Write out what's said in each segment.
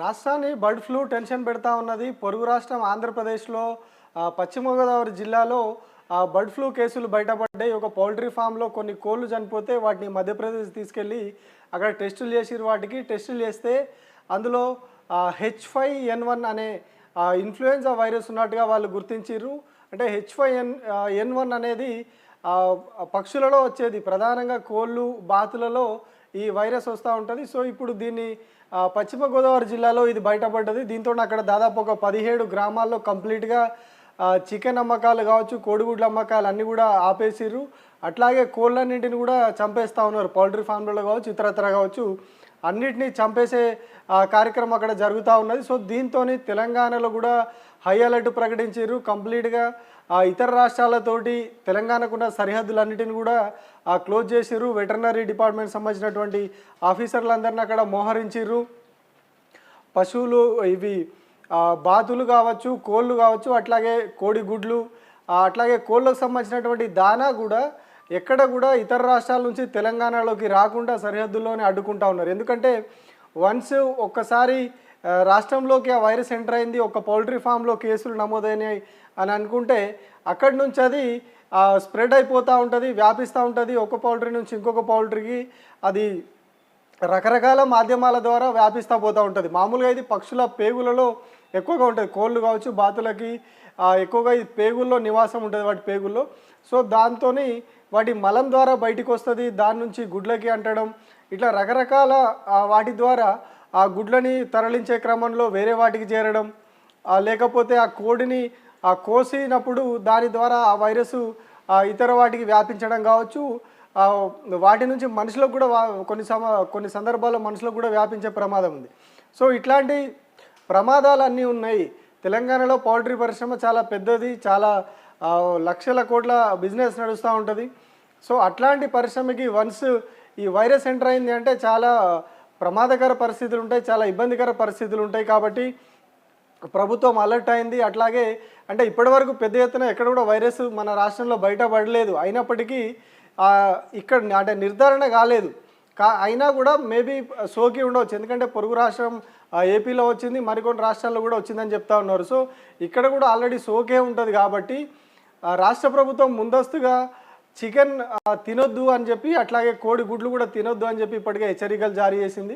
రాష్ట్రాన్ని bird flu tension పెడతా ఉన్నది. పొరుగు రాష్ట్రం ఆంధ్రప్రదేశ్లో పశ్చిమ గోదావరి జిల్లాలో బర్డ్ ఫ్లూ కేసులు బయటపడ్డాయి. ఒక పౌల్ట్రీ ఫామ్‌లో కొన్ని కోళ్ళు చనిపోతే వాటిని మధ్యప్రదేశ్ తీసుకెళ్ళి అక్కడ టెస్టులు చేసిర్రు. వాటికి టెస్టులు చేస్తే అందులో H5N1 అనే ఇన్‌ఫ్లుయెంజా వైరస్ ఉన్నట్టుగా వాళ్ళు గుర్తించిర్రు. అంటే H5N1 అనేది పక్షులలో వచ్చేది. ప్రధానంగా కోళ్ళు, బాతులలో ఈ వైరస్ వస్తూ ఉంటుంది. సో ఇప్పుడు దీన్ని పశ్చిమ గోదావరి జిల్లాలో ఇది బయటపడ్డది. దీంతో అక్కడ దాదాపు ఒక 17 గ్రామాల్లో కంప్లీట్గా చికెన్ అమ్మకాలు కావచ్చు, కోడిగుడ్ల అమ్మకాలు అన్నీ కూడా ఆపేసిర్రు. అట్లాగే కోళ్ళన్నింటిని కూడా చంపేస్తూ ఉన్నారు. పౌల్ట్రీ ఫామ్లలో కావచ్చు, ఇతరత్ర కావచ్చు, అన్నిటినీ చంపేసే కార్యక్రమం అక్కడ జరుగుతూ ఉన్నది. సో దీంతో తెలంగాణలో కూడా హై అలర్ట్ ప్రకటించారు. కంప్లీట్గా ఇతర రాష్ట్రాలతోటి తెలంగాణకున్న సరిహద్దులన్నిటిని కూడా క్లోజ్ చేసిర్రు. వెటర్నరీ డిపార్ట్మెంట్ సంబంధించినటువంటి ఆఫీసర్లందరినీ అక్కడ మోహరించిర్రు. పశువులు ఇవి బాతులు కావచ్చు, కోళ్ళు కావచ్చు, అట్లాగే కోడి గుడ్లు, అట్లాగే కోళ్ళకు సంబంధించినటువంటి దానా కూడా ఎక్కడ కూడా ఇతర రాష్ట్రాల నుంచి తెలంగాణలోకి రాకుండా సరిహద్దుల్లోనే అడ్డుకుంటా ఉన్నారు. ఎందుకంటే వన్స్ ఒక్కసారి రాష్ట్రంలోకి ఆ వైరస్ ఎంటర్ అయింది, ఒక పౌల్ట్రీ ఫామ్లో కేసులు నమోదైనాయి అని అనుకుంటే అక్కడి నుంచి అది స్ప్రెడ్ అయిపోతూ ఉంటుంది, వ్యాపిస్తూ ఉంటుంది. ఒక పౌల్ట్రీ నుంచి ఇంకొక పౌల్ట్రీకి అది రకరకాల మాధ్యమాల ద్వారా వ్యాపిస్తూ పోతూ ఉంటుంది. మామూలుగా ఇది పక్షుల పేగులలో ఎక్కువగా ఉంటుంది. కోళ్ళు కావచ్చు, బాతులకి ఎక్కువగా ఇది పేగుల్లో నివాసం ఉంటుంది, వాటి పేగుల్లో. సో దాంతో వాటి మలం ద్వారా బయటికి వస్తుంది. దాని నుంచి గుడ్లకి అంటడం, ఇట్లా రకరకాల వాటి ద్వారా ఆ గుడ్లని తరలించే క్రమంలో వేరే వాటికి చేరడం, లేకపోతే ఆ కోడిని కోసినప్పుడు దాని ద్వారా ఆ వైరస్ ఇతర వాటికి వ్యాపించడం కావచ్చు. వాటి నుంచి మనుషులకు కూడా కొన్ని సందర్భాల్లో మనుషులకు కూడా వ్యాపించే ప్రమాదం ఉంది. సో ఇట్లాంటి ప్రమాదాలు అన్నీ ఉన్నాయి. తెలంగాణలో పౌల్ట్రీ పరిశ్రమ చాలా పెద్దది, చాలా లక్షల కోట్ల బిజినెస్ నడుస్తూ ఉంటుంది. సో అట్లాంటి పరిశ్రమకి వన్స్ ఈ వైరస్ ఎంటర్ అయింది అంటే చాలా ప్రమాదకర పరిస్థితులు ఉంటాయి, చాలా ఇబ్బందికర పరిస్థితులు ఉంటాయి. కాబట్టి ప్రభుత్వం అలర్ట్ అయింది. అట్లాగే అంటే ఇప్పటివరకు పెద్ద ఎత్తున ఎక్కడ కూడా వైరస్ మన రాష్ట్రంలో బయటపడలేదు. అయినప్పటికీ ఇక్కడ అంటే నిర్ధారణ కాలేదు. అయినా కూడా మేబీ సోకి ఉండవచ్చు. ఎందుకంటే పొరుగు రాష్ట్రం ఏపీలో వచ్చింది, మరికొన్ని రాష్ట్రాల్లో కూడా వచ్చిందని చెప్తా ఉన్నారు. సో ఇక్కడ కూడా ఆల్రెడీ సోకే ఉంటుంది. కాబట్టి రాష్ట్ర ప్రభుత్వం ముందస్తుగా చికెన్ తినొద్దు అని చెప్పి, అట్లాగే కోడి గుడ్లు కూడా తినొద్దు అని చెప్పి ఇప్పటికే హెచ్చరికలు జారీ చేసింది.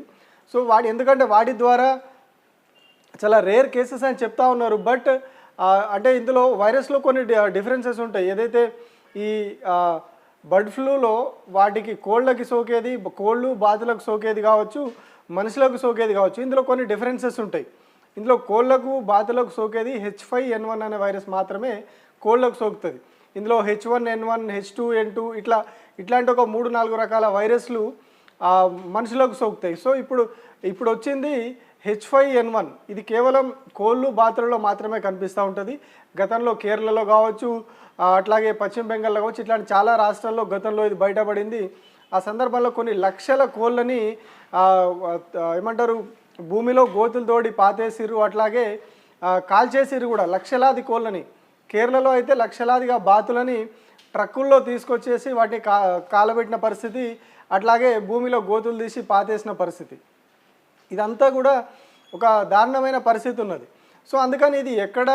సో ఎందుకంటే వాటి ద్వారా చాలా రేర్ కేసెస్ అని చెప్తా ఉన్నారు. బట్ అంటే ఇందులో వైరస్లో కొన్ని డిఫరెన్సెస్ ఉంటాయి. ఏదైతే ఈ బర్డ్ ఫ్లూలో వాటికి కోళ్ళకి సోకేది, కోళ్ళు బాతులకు సోకేది కావచ్చు, మనుషులకు సోకేది కావచ్చు. ఇందులో కొన్ని డిఫరెన్సెస్ ఉంటాయి. ఇందులో కోళ్ళకు బాతులకు సోకేది H5N1 అనే వైరస్ మాత్రమే కోళ్ళకు సోకుతుంది. ఇందులో H1N1, H2N2 ఇట్లాంటి ఒక 3-4 రకాల వైరస్లు మనుషులకు సోకుతాయి. సో ఇప్పుడు వచ్చింది H5N1. ఇది కేవలం కోళ్ళు, బాతులలో మాత్రమే కనిపిస్తూ ఉంటుంది. గతంలో కేరళలో కావచ్చు, అట్లాగే పశ్చిమ బెంగాల్లో కావచ్చు, ఇట్లాంటి చాలా రాష్ట్రాల్లో గతంలో ఇది బయటపడింది. ఆ సందర్భంలో కొన్ని లక్షల కోళ్ళని ఏమంటారు భూమిలో గోతులు తోడి పాతేసిర్రు, అట్లాగే కాల్చేసిర్రు కూడా లక్షలాది కోళ్ళని. కేరళలో అయితే లక్షలాదిగా బాతులని ట్రక్కుల్లో తీసుకొచ్చేసి వాటిని కాలబెట్టిన పరిస్థితి, అట్లాగే భూమిలో గోతులు తీసి పాతేసిన పరిస్థితి. ఇదంతా కూడా ఒక దారుణమైన పరిస్థితి ఉన్నది. సో అందుకని ఇది ఎక్కడ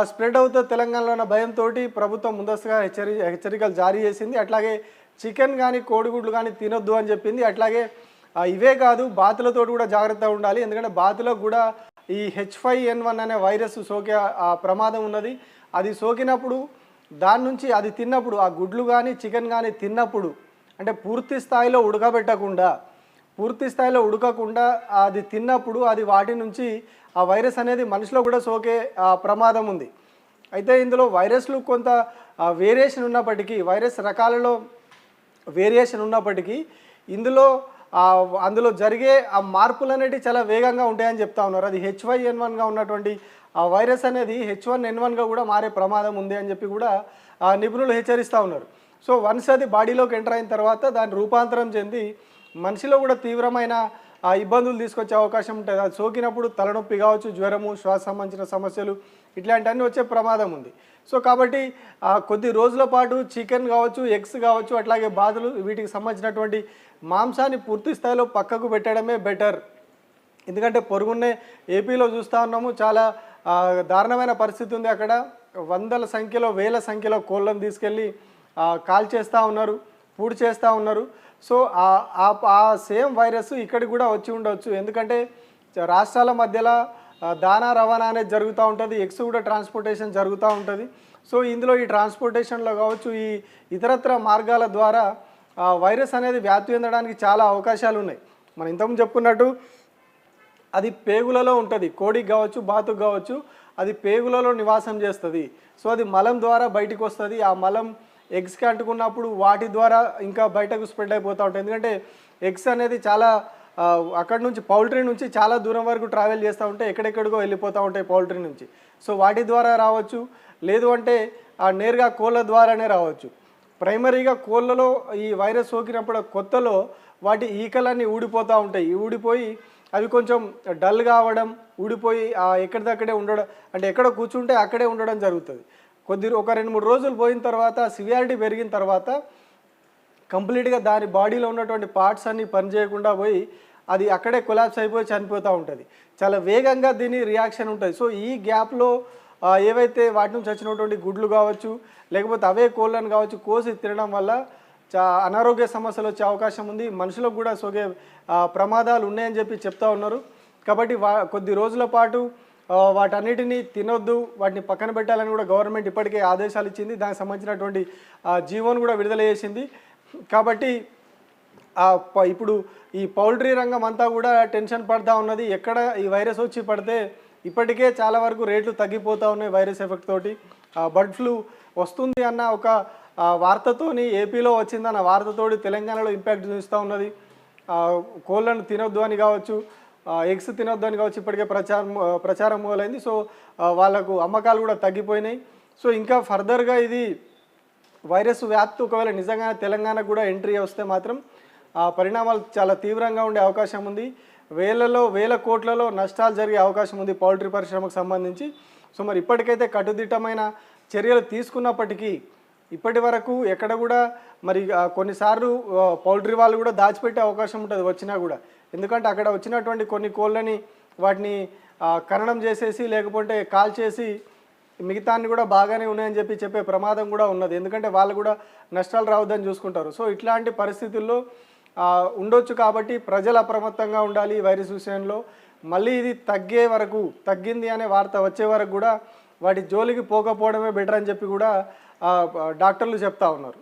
స్ప్రెడ్ అవుతుందో తెలంగాణలో ఉన్న భయంతో ప్రభుత్వం ముందస్తుగా హెచ్చరికలు జారీ చేసింది. అట్లాగే చికెన్ కానీ కోడిగుడ్లు కానీ తినొద్దు అని చెప్పింది. అట్లాగే ఇవే కాదు, బాతులతో కూడా జాగ్రత్తగా ఉండాలి. ఎందుకంటే బాతులకు కూడా ఈ H5N1 అనే వైరస్ సోకే ప్రమాదం ఉన్నది. అది సోకినప్పుడు దాని నుంచి అది తిన్నప్పుడు, ఆ గుడ్లు కానీ చికెన్ కానీ తిన్నప్పుడు, అంటే పూర్తి స్థాయిలో ఉడకకుండా అది తిన్నప్పుడు అది వాటి నుంచి ఆ వైరస్ అనేది మనిషిలో కూడా సోకే ప్రమాదం ఉంది. అయితే ఇందులో వైరస్లు కొంత వేరియేషన్ ఉన్నప్పటికీ, వైరస్ రకాలలో వేరియేషన్ ఉన్నప్పటికీ అందులో జరిగే ఆ మార్పులు అనేటివి చాలా వేగంగా ఉంటాయని చెప్తా ఉన్నారు. అది H5N1గా ఉన్నటువంటి ఆ వైరస్ అనేది H1N1గా కూడా మారే ప్రమాదం ఉంది అని చెప్పి కూడా నిపుణులు హెచ్చరిస్తూ ఉన్నారు. సో వన్స్ అది బాడీలోకి ఎంటర్ అయిన తర్వాత దాని రూపాంతరం చెంది మనిషిలో కూడా తీవ్రమైన ఇబ్బందులు తీసుకొచ్చే అవకాశం ఉంటుంది. అది సోకినప్పుడు తలనొప్పి కావచ్చు, జ్వరము, శ్వాస సంబంధించిన సమస్యలు ఇట్లాంటివన్నీ వచ్చే ప్రమాదం ఉంది. సో కాబట్టి కొద్ది రోజుల పాటు చికెన్ కావచ్చు, ఎగ్స్ కావచ్చు, అట్లాగే బాతులు, వీటికి సంబంధించినటువంటి మాంసాన్ని పూర్తి స్థాయిలో పక్కకు పెట్టడమే బెటర్. ఎందుకంటే పొరుగున్నే ఏపీలో చూస్తూ ఉన్నాము, చాలా దారుణమైన పరిస్థితి ఉంది. అక్కడ వందల సంఖ్యలో వేల సంఖ్యలో కోళ్ళను తీసుకెళ్ళి కాల్ చేస్తూ ఉన్నారు, పూడి చేస్తూ ఉన్నారు. సో ఆ సేమ్ వైరస్ ఇక్కడికి కూడా వచ్చి ఉండవచ్చు. ఎందుకంటే రాష్ట్రాల మధ్యలో దానా రవాణా అనేది జరుగుతూ ఉంటుంది, ఎగ్స్ కూడా ట్రాన్స్పోర్టేషన్ జరుగుతూ ఉంటుంది. సో ఇందులో ఈ ట్రాన్స్పోర్టేషన్లో కావచ్చు, ఈ ఇతరత్ర మార్గాల ద్వారా వైరస్ అనేది వ్యాప్తి చెందడానికి చాలా అవకాశాలు ఉన్నాయి. మనం ఇంతకుముందు చెప్పుకున్నట్టు అది పేగులలో ఉంటుంది, కోడికి కావచ్చు బాతుకు కావచ్చు, అది పేగులలో నివాసం చేస్తుంది. సో అది మలం ద్వారా బయటికి వస్తుంది. ఆ మలం ఎగ్స్కి అంటుకున్నప్పుడు వాటి ద్వారా ఇంకా బయటకు స్ప్రెడ్ అయిపోతూ ఉంటుంది. ఎందుకంటే ఎగ్స్ అనేది చాలా అక్కడ నుంచి పౌల్ట్రీ నుంచి చాలా దూరం వరకు ట్రావెల్ చేస్తూ ఉంటే ఎక్కడెక్కడికో వెళ్ళిపోతూ ఉంటాయి పౌల్ట్రీ నుంచి. సో వాటి ద్వారా రావచ్చు, లేదు అంటే నేరుగా కోళ్ళ ద్వారానే రావచ్చు. ప్రైమరీగా కోళ్ళలో ఈ వైరస్ సోకినప్పుడు కొత్తలో వాటి ఈకలన్నీ ఊడిపోతూ ఉంటాయి. ఊడిపోయి అవి కొంచెం డల్ కావడం, ఊడిపోయి ఎక్కడిదక్కడే ఉండడం, అంటే ఎక్కడ కూర్చుంటే అక్కడే ఉండడం జరుగుతుంది. ఒక 2-3 రోజులు పోయిన తర్వాత సివియారిటీ పెరిగిన తర్వాత కంప్లీట్గా దాని బాడీలో ఉన్నటువంటి పార్ట్స్ అన్నీ పనిచేయకుండా పోయి అది అక్కడే కొలాప్స్ అయిపోయి చనిపోతూ ఉంటుంది. చాలా వేగంగా దీని రియాక్షన్ ఉంటుంది. సో ఈ గ్యాప్లో ఏవైతే వాటి నుంచి వచ్చినటువంటి గుడ్లు కావచ్చు, లేకపోతే అవే కోళ్ళను కావచ్చు కోసి తినడం వల్ల అనారోగ్య సమస్యలు వచ్చే అవకాశం ఉంది. మనుషులకు కూడా సోకే ప్రమాదాలు ఉన్నాయని చెప్పి చెప్తా ఉన్నారు. కాబట్టి కొద్ది రోజుల పాటు వాటన్నిటినీ తినొద్దు, వాటిని పక్కన పెట్టాలని కూడా గవర్నమెంట్ ఇప్పటికే ఆదేశాలు ఇచ్చింది. దానికి సంబంధించినటువంటి జీవోను కూడా విడుదల చేసింది. కాబట్టి ఇప్పుడు ఈ పౌల్ట్రీ రంగం అంతా కూడా టెన్షన్ పడుతూ ఉన్నది. ఎక్కడ ఈ వైరస్ వచ్చి పడితే ఇప్పటికే చాలా వరకు రేట్లు తగ్గిపోతూ ఉన్నాయి వైరస్ ఎఫెక్ట్ తోటి. బర్డ్ ఫ్లూ వస్తుంది అన్న ఒక వార్తతోని ఏపీలో వచ్చిందన్న వార్తతోటి తెలంగాణలో ఇంపాక్ట్ చూస్తూ ఉన్నది. కోళ్ళను తినొద్దు అని కావచ్చు, ఎగ్స్ తినొద్దు అని కావచ్చు ఇప్పటికే ప్రచారం మొదలైంది. సో వాళ్ళకు అమ్మకాలు కూడా తగ్గిపోయినాయి. సో ఇంకా ఫర్దర్గా ఇది వైరస్ వ్యాప్తి ఒకవేళ నిజంగానే తెలంగాణకు కూడా ఎంట్రీ వస్తే మాత్రం పరిణామాలు చాలా తీవ్రంగా ఉండే అవకాశం ఉంది. వేల కోట్లలో నష్టాలు జరిగే అవకాశం ఉంది పౌల్ట్రీ పరిశ్రమకు సంబంధించి. సో మరి ఇప్పటికైతే కట్టుదిట్టమైన చర్యలు తీసుకున్నప్పటికీ ఇప్పటి వరకు ఎక్కడ కూడా మరి కొన్నిసార్లు పౌల్ట్రీ వాళ్ళు కూడా దాచిపెట్టే అవకాశం ఉంటుంది వచ్చినా కూడా. ఎందుకంటే అక్కడ వచ్చినటువంటి కొన్ని కోళ్ళని వాటిని ఖననం చేసేసి లేకపోతే కాల్ చేసి మిగతాన్ని కూడా బాగానే ఉన్నాయని చెప్పే ప్రమాదం కూడా ఉన్నది. ఎందుకంటే వాళ్ళు కూడా నష్టాలు రావద్దని చూసుకుంటారు. సో ఇట్లాంటి పరిస్థితుల్లో ఉండొచ్చు. కాబట్టి ప్రజలు అప్రమత్తంగా ఉండాలి ఈ వైరస్ విషయంలో. మళ్ళీ ఇది తగ్గింది అనే వార్త వచ్చే వరకు కూడా వాటి జోలికి పోకపోవడమే బెటర్ అని చెప్పి కూడా డాక్టర్లు చెప్తా ఉన్నారు.